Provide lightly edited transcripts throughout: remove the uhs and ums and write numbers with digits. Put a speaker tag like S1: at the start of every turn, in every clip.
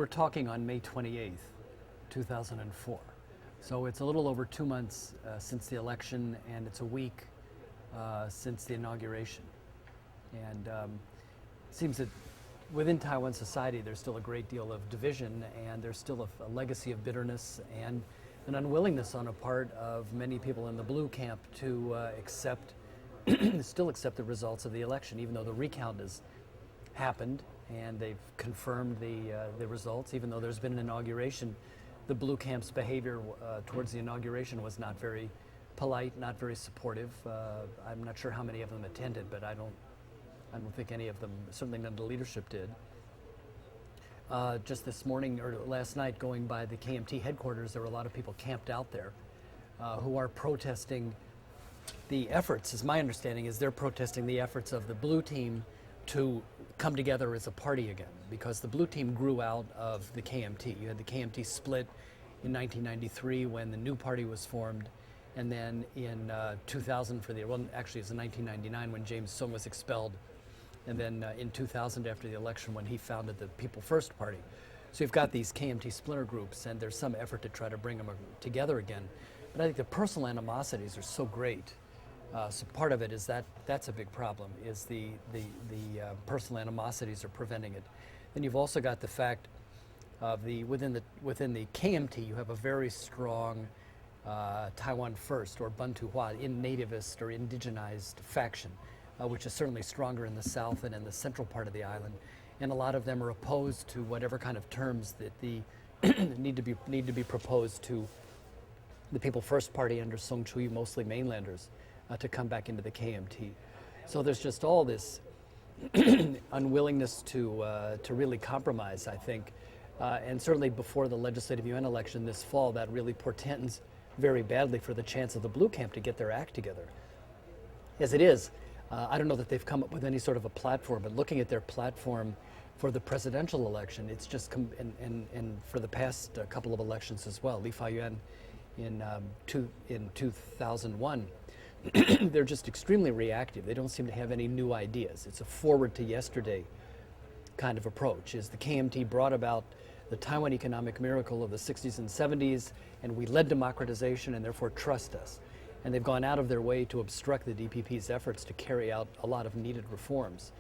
S1: we're talking on May 28th, 2004. So it's a little over 2 months since the election, and it's a week since the inauguration. And it seems that within Taiwan society, there's still a great deal of division, and there's still a legacy of bitterness and an unwillingness on a part of many people in the blue camp to still accept the results of the election, even though the recount has happened and they've confirmed the results. Even though there's been an inauguration, the blue camp's behavior towards the inauguration was not very polite, not very supportive. I'm not sure how many of them attended, but I don't think any of them, certainly none of the leadership did. Just this morning or last night, going by the KMT headquarters, there were a lot of people camped out there who are protesting the efforts, as my understanding is, they're protesting the efforts of the blue team to come together as a party again, because the blue team grew out of the KMT. You had the KMT split in 1993 when the new party was formed, and then in 2000 actually it was in 1999 when James Soong was expelled, and then in 2000 after the election when he founded the People First Party. So you've got these KMT splinter groups, and there's some effort to try to bring them together again. But I think the personal animosities are so great. So part of it is that's a big problem, is the personal animosities are preventing it. Then you've also got the fact of within the KMT, you have a very strong Taiwan First or Bantuhua, nativist or indigenized faction, which is certainly stronger in the south than in the central part of the island. And a lot of them are opposed to whatever kind of terms that need to be proposed to the People First Party under Song Chu-yu, mostly mainlanders, to come back into the KMT. So there's just all this unwillingness to really compromise, I think. And certainly before the Legislative UN election this fall, that really portends very badly for the chance of the blue camp to get their act together. As it is, I don't know that they've come up with any sort of a platform, but looking at their platform for the presidential election, it's just, and for the past couple of elections as well, Lee Fa-yuan in 2001, they're just extremely reactive. They don't seem to have any new ideas. It's a forward to yesterday kind of approach. Is the KMT brought about the Taiwan economic miracle of the 60s and 70s, and we led democratization, and therefore trust us. And they've gone out of their way to obstruct the DPP's efforts to carry out a lot of needed reforms.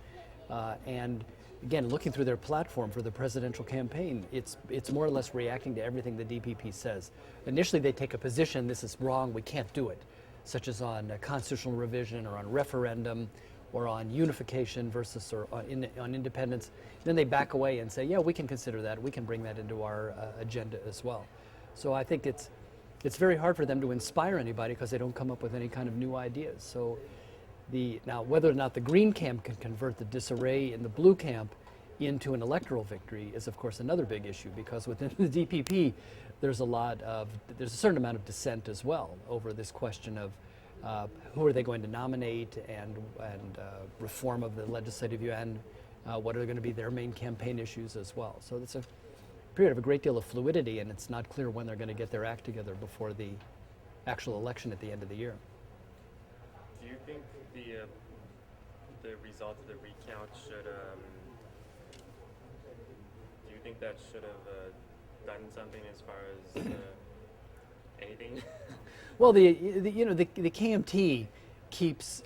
S1: And again, looking through their platform for the presidential campaign, it's more or less reacting to everything the DPP says. Initially, they take a position, this is wrong, we can't do it, such as on constitutional revision or on referendum or on unification versus or on independence. Then they back away and say, yeah, we can consider that, we can bring that into our agenda as well. So I think it's very hard for them to inspire anybody because they don't come up with any kind of new ideas. So now whether or not the green camp can convert the disarray in the blue camp into an electoral victory is of course another big issue, because within the DPP there's a certain amount of dissent as well over this question of who are they going to nominate and reform of the Legislative Yuan, what are going to be their main campaign issues as well. So it's a period of a great deal of fluidity, and it's not clear when they're going to get their act together before the actual election at the end of the year.
S2: Do you think the result of the recount should do you think that should have done something as far as anything?
S1: Well, the KMT keeps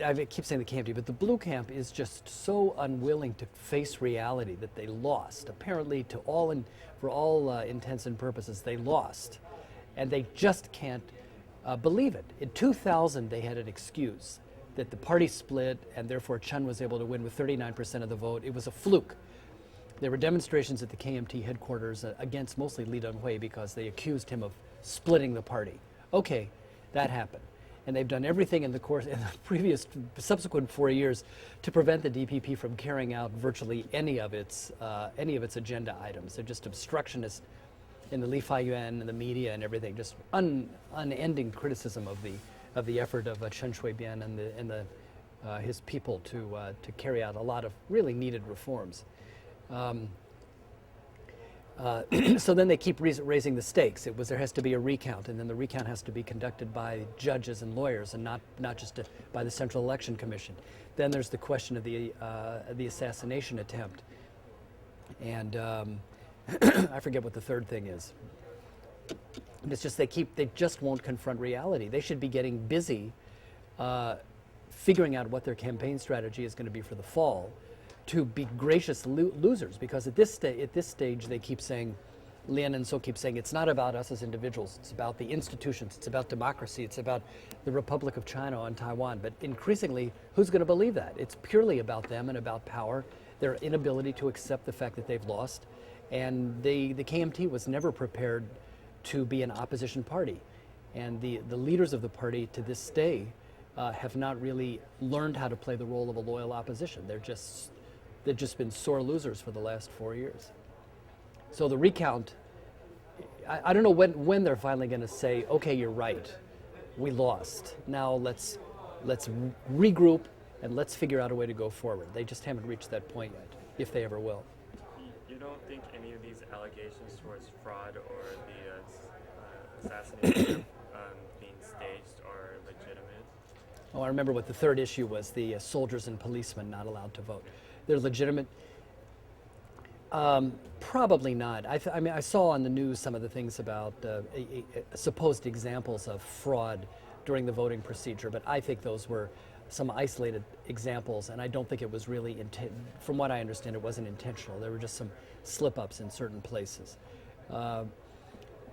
S1: I keep saying the KMT, but the blue camp is just so unwilling to face reality that they lost. Apparently, for all intents and purposes, they lost, and they just can't believe it. In 2000, they had an excuse that the party split, and therefore Chun was able to win with 39% of the vote. It was a fluke. There were demonstrations at the KMT headquarters against mostly Lee Deng-hui because they accused him of splitting the party. Okay, that happened. And they've done everything in the subsequent 4 years to prevent the DPP from carrying out virtually any of its agenda items. They're just obstructionists in the Lee Fa-yuan and the media and everything, just unending criticism of the effort of Chen Shui-bian and his people to carry out a lot of really needed reforms. So then they keep raising the stakes. There has to be a recount, and then the recount has to be conducted by judges and lawyers, and not just by the Central Election Commission. Then there's the question of the assassination attempt, and I forget what the third thing is. It's just they just won't confront reality. They should be getting busy figuring out what their campaign strategy is going to be for the fall to be gracious losers, because at this stage they keep saying, Lien and So keep saying, it's not about us as individuals, it's about the institutions, it's about democracy, it's about the Republic of China and Taiwan. But increasingly, who's going to believe that? It's purely about them and about power, their inability to accept the fact that they've lost. And the KMT was never prepared to be an opposition party. And the leaders of the party to this day have not really learned how to play the role of a loyal opposition. They've just been sore losers for the last 4 years. So the recount, I don't know when they're finally going to say, okay, you're right, we lost. Now let's regroup and let's figure out a way to go forward. They just haven't reached that point yet, if they ever will.
S2: You don't think any of these allegations towards fraud or the assassination being staged are legitimate?
S1: Oh, I remember what the third issue was, the soldiers and policemen not allowed to vote. They're legitimate? Probably not. I mean, I saw on the news some of the things about supposed examples of fraud during the voting procedure, but I think those were some isolated examples, and I don't think it was really, from what I understand, it wasn't intentional. There were just some slip-ups in certain places.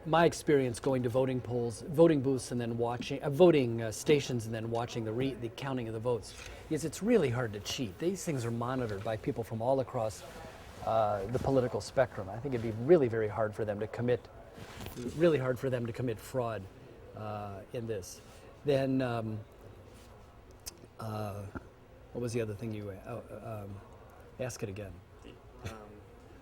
S1: My experience going to voting polls, voting booths, and then watching, voting stations, and then watching the counting of the votes, is it's really hard to cheat. These things are monitored by people from all across the political spectrum. I think it'd be really very hard for them to commit, fraud in this. Then, what was the other thing you ask it again?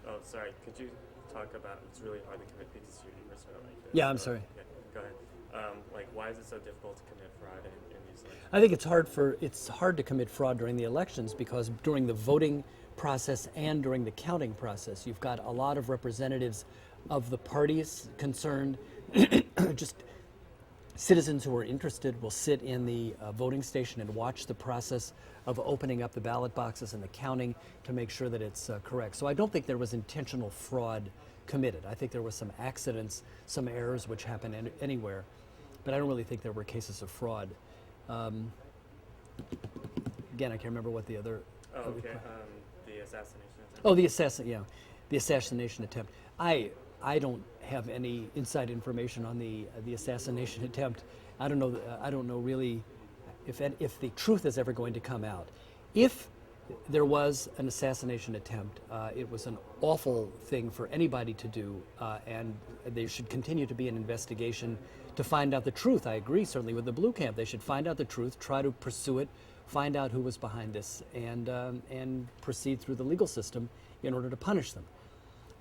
S2: Oh, sorry. Could you talk about? It's really hard to commit because you were sort of like this.
S1: Yeah, I'm sorry.
S2: Yeah, go ahead. Like, why is it so difficult to commit fraud in these elections?
S1: I think it's hard to commit fraud during the elections because during the voting process and during the counting process, you've got a lot of representatives of the parties concerned. Just citizens who are interested will sit in the voting station and watch the process of opening up the ballot boxes and the counting to make sure that it's correct. So I don't think there was intentional fraud committed. I think there were some accidents, some errors which happen anywhere, but I don't really think there were cases of fraud. Again, I can't remember what the other...
S2: Oh, okay. The assassination attempt.
S1: Oh, the assassination attempt. I don't have any inside information on the assassination attempt. I don't know really if the truth is ever going to come out. If there was an assassination attempt, it was an awful thing for anybody to do, and there should continue to be an investigation to find out the truth. I agree certainly with the blue camp. They should find out the truth, try to pursue it, find out who was behind this, and proceed through the legal system in order to punish them.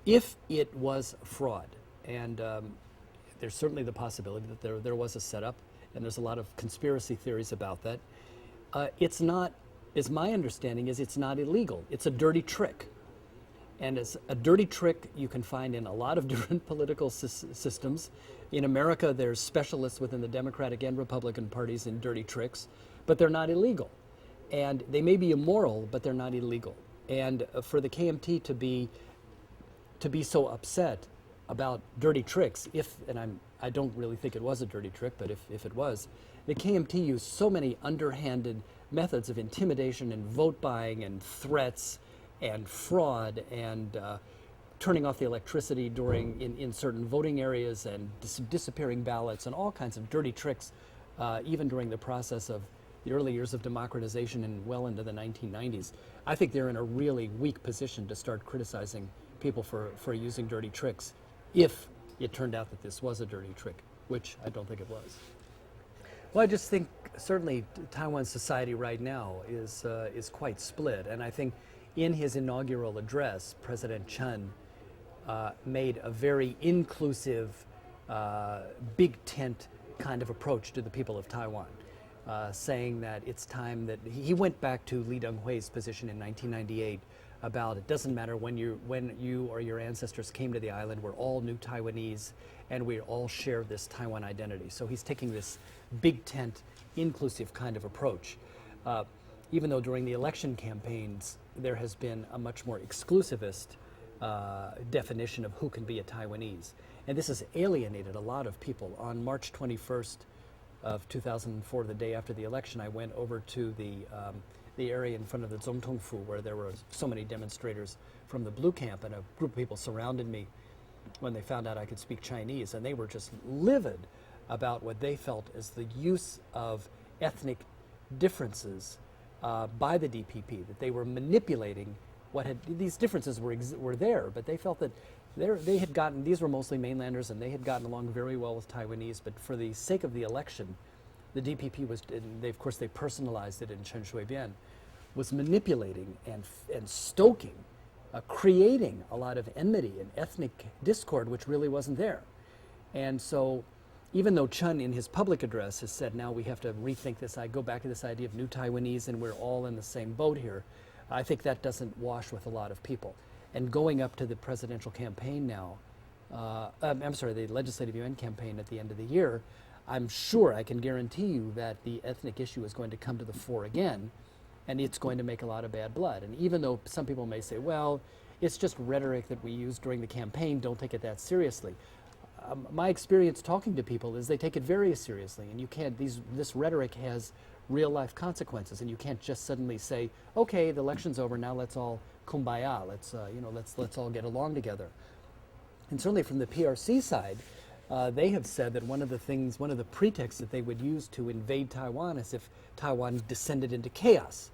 S1: If it was fraud, and there's certainly the possibility that there was a setup, and there's a lot of conspiracy theories about that, it's not, as my understanding is, it's not illegal. It's a dirty trick. And it's a dirty trick you can find in a lot of different political systems. In America, there's specialists within the Democratic and Republican parties in dirty tricks, but they're not illegal. And they may be immoral, but they're not illegal. And for the KMT to be so upset about dirty tricks, I don't really think it was a dirty trick, but if it was, the KMT used so many underhanded methods of intimidation and vote buying and threats and fraud and turning off the electricity in certain voting areas and disappearing ballots and all kinds of dirty tricks, even during the process of the early years of democratization and well into the 1990s. I think they're in a really weak position to start criticizing people for using dirty tricks if it turned out that this was a dirty trick, which I don't think it was. Well, I just think certainly Taiwan society right now is quite split, and I think in his inaugural address, President Chen made a very inclusive, big tent kind of approach to the people of Taiwan, saying that it's time that he went back to Lee Teng-hui's position in 1998 about it doesn't matter when you or your ancestors came to the island, we're all new Taiwanese and we all share this Taiwan identity. So he's taking this big tent, inclusive kind of approach. Even though during the election campaigns there has been a much more exclusivist definition of who can be a Taiwanese. And this has alienated a lot of people. On March 21st of 2004, the day after the election, I went over to the area in front of the Zongtongfu where there were so many demonstrators from the blue camp, and a group of people surrounded me when they found out I could speak Chinese, and they were just livid about what they felt as the use of ethnic differences by the DPP, that they were manipulating these differences were there, but they felt that they had gotten, these were mostly mainlanders, and they had gotten along very well with Taiwanese, but for the sake of the election, the DPP was, and of course they personalized it in Chen Shui-bian, was manipulating and stoking, creating a lot of enmity and ethnic discord, which really wasn't there. And so, even though Chen in his public address has said now we have to rethink this, I go back to this idea of new Taiwanese and we're all in the same boat here, I think that doesn't wash with a lot of people. And going up to the presidential campaign now, the legislative UN campaign at the end of the year, I'm sure, I can guarantee you that the ethnic issue is going to come to the fore again, and it's going to make a lot of bad blood. And even though some people may say, well, it's just rhetoric that we use during the campaign, don't take it that seriously. My experience talking to people is they take it very seriously, and you can't, this rhetoric has real life consequences, and you can't just suddenly say, okay, the election's over, now let's all kumbaya, let's all get along together. And certainly from the PRC side, they have said that one of the pretexts that they would use to invade Taiwan is if Taiwan descended into chaos.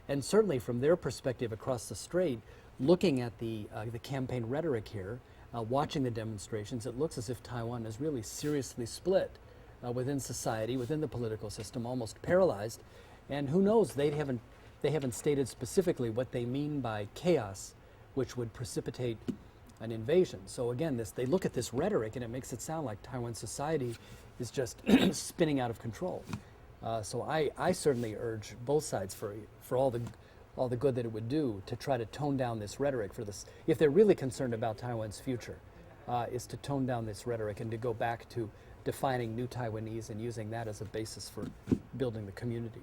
S1: And certainly from their perspective across the strait, looking at the campaign rhetoric here, watching the demonstrations, it looks as if Taiwan is really seriously split within society, within the political system, almost paralyzed. And who knows, they haven't stated specifically what they mean by chaos, which would precipitate an invasion. So again, they look at this rhetoric and it makes it sound like Taiwan society is just spinning out of control. So I certainly urge both sides for all the good that it would do to try to tone down this rhetoric for this. If they're really concerned about Taiwan's future, is to tone down this rhetoric and to go back to defining new Taiwanese and using that as a basis for building the community.